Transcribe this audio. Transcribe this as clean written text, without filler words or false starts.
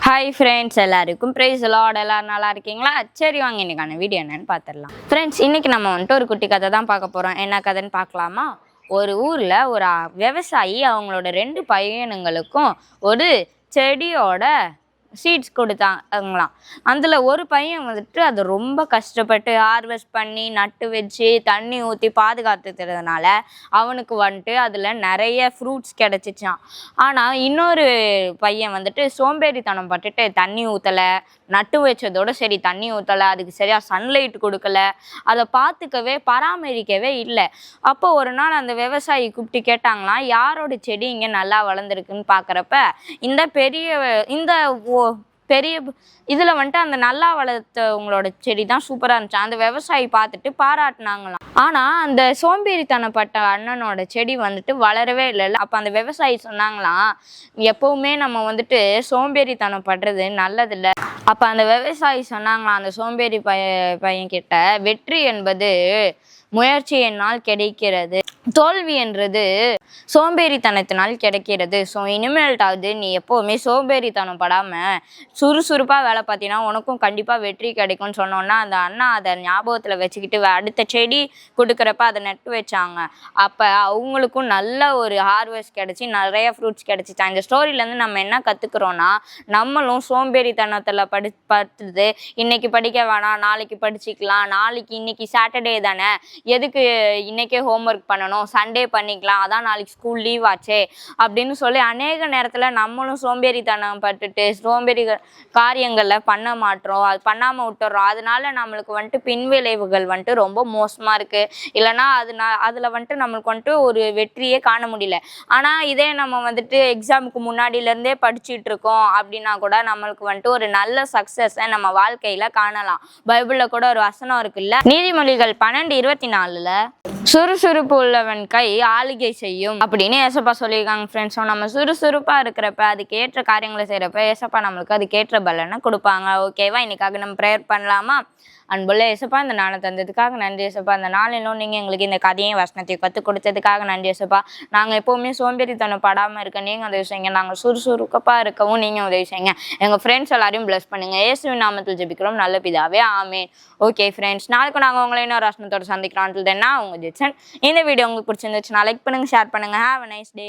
Hi friends, எல்லாருக்கும் price Lord. எல்லாரும் நல்லா இருக்கீங்களா? சரி, வாங்க இன்னைக்கான வீடியோ என்னன்னு பார்த்துடலாம். ஃப்ரெண்ட்ஸ், இன்னைக்கு நம்ம வந்துட்டு ஒரு குட்டி கதை தான் பார்க்க போகிறோம். என்ன கதைன்னு பார்க்கலாமா? ஒரு ஊரில் ஒரு விவசாயி அவங்களோட 2 பையனுங்களுக்கும் ஒரு செடியோட சீட்ஸ் கொடுத்தாங்களாம். அதில் ஒரு பையன் வந்துட்டு அதை ரொம்ப கஷ்டப்பட்டு ஹார்வெஸ்ட் பண்ணி நட்டு வச்சு தண்ணி ஊற்றி பாதுகாத்துக்கிறதுனால அவனுக்கு வந்துட்டு அதில் நிறைய ஃப்ரூட்ஸ் கிடச்சிச்சான். ஆனால் இன்னொரு பையன் வந்துட்டு சோம்பேறித்தனம் பட்டுட்டு தண்ணி ஊற்றலை, நட்டு வச்சதோடு சரி தண்ணி ஊற்றலை, அதுக்கு சரியாக சன்லைட் கொடுக்கல, அதை பார்த்துக்கவே பராமரிக்கவே இல்லை. அப்போ ஒரு நாள் அந்த விவசாயி கூப்பிட்டு கேட்டாங்களாம், யாரோட செடி இங்கே நல்லா வளர்ந்துருக்குன்னு பார்க்குறப்ப இந்த பெரிய இதில் வந்துட்டு அந்த நல்லா வளர்த்தவங்களோட செடி தான் சூப்பராக இருந்துச்சு. அந்த விவசாயி பார்த்துட்டு பாராட்டினாங்களாம். ஆனால் அந்த சோம்பேறித்தனப்பட்ட அண்ணனோட செடி வந்துட்டு வளரவே இல்லைல்ல. அப்போ அந்த விவசாயி சொன்னாங்களாம், எப்போவுமே நம்ம வந்துட்டு சோம்பேறித்தனம் படுறது நல்லதில்லை. அப்போ அந்த விவசாயி சொன்னாங்களாம் அந்த சோம்பேறி பையன்கிட்ட, வெற்றி என்பது முயற்சி என்னால் கிடைக்கிறது, தோல்வி என்றது சோம்பேறித்தனத்தினால் கிடைக்கிறது. ஸோ இனிமேல்ட்டாவது நீ எப்போவுமே சோம்பேறித்தனம் படாமல் சுறுசுறுப்பாக வேலை பார்த்தீங்கன்னா உனக்கும் கண்டிப்பாக வெற்றி கிடைக்கும்னு சொன்னோன்னா அந்த அண்ணா அதை ஞாபகத்தில் வச்சுக்கிட்டு அடுத்த செடி கொடுக்குறப்ப அதை நட்டு வச்சாங்க. அப்போ அவங்களுக்கும் நல்ல ஒரு ஹார்வெஸ்ட் கிடச்சி நிறைய ஃப்ரூட்ஸ் கிடச்சிச்சான். இந்த ஸ்டோரியிலேருந்து நம்ம என்ன கற்றுக்குறோன்னா, நம்மளும் சோம்பேறித்தனத்தில் படுத்துது இன்னைக்கு படிக்க வேணாம், நாளைக்கு படிச்சுக்கலாம், இன்னைக்கு சாட்டர்டே தானே, எதுக்கு இன்னைக்கே ஹோம்ஒர்க் பண்ணணும், சண்டே பண்ணிக்கலாம், அதான் நாளைக்கு ஸ்கூல் லீவ் ஆச்சே அப்படின்னு சொல்லி அநேக நேரத்தில் நம்மளும் சோம்பேறித்தனம் பட்டுட்டு சோம்பேறி காரியங்களில் பண்ண மாட்டோம், அது பண்ணாமல் விட்டுறோம். அதனால நம்மளுக்கு வந்துட்டு பின்விளைவுகள் வந்துட்டு ரொம்ப மோசமாக இருக்குது. இல்லைனா அதில் வந்துட்டு நம்மளுக்கு வந்துட்டு ஒரு வெற்றியே காண முடியல. ஆனால் இதே நம்ம வந்துட்டு எக்ஸாமுக்கு முன்னாடியிலேருந்தே படிச்சுட்டு இருக்கோம் அப்படின்னா கூட நம்மளுக்கு வந்துட்டு ஒரு நல்ல சக்ஸஸை நம்ம வாழ்க்கையில் காணலாம். பைபிளில் கூட ஒரு வசனம் இருக்குல்ல, நீதிமொழிகள் 12:24 சுறுசுறுப்பு உள்ளவன் கை ஆளுகை செய்யும் அப்படின்னு ஏசப்பா சொல்லியிருக்காங்க. ஃப்ரெண்ட்ஸ், நம்ம சுறுசுறுப்பாக இருக்கிறப்ப அதுக்கேற்ற காரியங்களை செய்கிறப்ப ஏசப்பா நம்மளுக்கு அதுக்கேற்ற பலனை கொடுப்பாங்க. ஓகேவா? இன்னைக்காக நம்ம ப்ரேயர் பண்ணலாமா? அன்புள்ள ஏசப்பா, இந்த நாளை தந்ததுக்காக நன்றி ஏசப்பா. அந்த நாளிலும் நீங்கள் எங்களுக்கு இந்த கதையும் வசனத்தையும் கற்றுக் கொடுத்ததுக்காக நன்றி ஏசப்பா. நாங்கள் எப்போவுமே சோம்பேறித்தனம் படாமல் இருக்க நீங்கள் உதவி செய்யுங்க, நாங்கள் சுறுசுறுப்பாக இருக்கவும் நீங்கள் உதவி செய்யுங்க. எங்கள் ஃப்ரெண்ட்ஸ் எல்லாரையும் பிளஸ் பண்ணுங்கள். இயேசுவின் நாமத்தில் ஜெபிக்கிறோம் நல்ல பிதாவே, ஆமேன். ஓகே ஃப்ரெண்ட்ஸ், நாளைக்கு நாங்கள் உங்களை இன்னொரு வசனத்தோடு சந்திக்கிறோம். உங்கள் ஜெட்சன். இந்த வீடியோ உங்களுக்கு பிடிச்சிருந்துச்சுன்னா லைக் பண்ணுங்கள், ஷேர் பண்ணுங்கள். Have a nice day.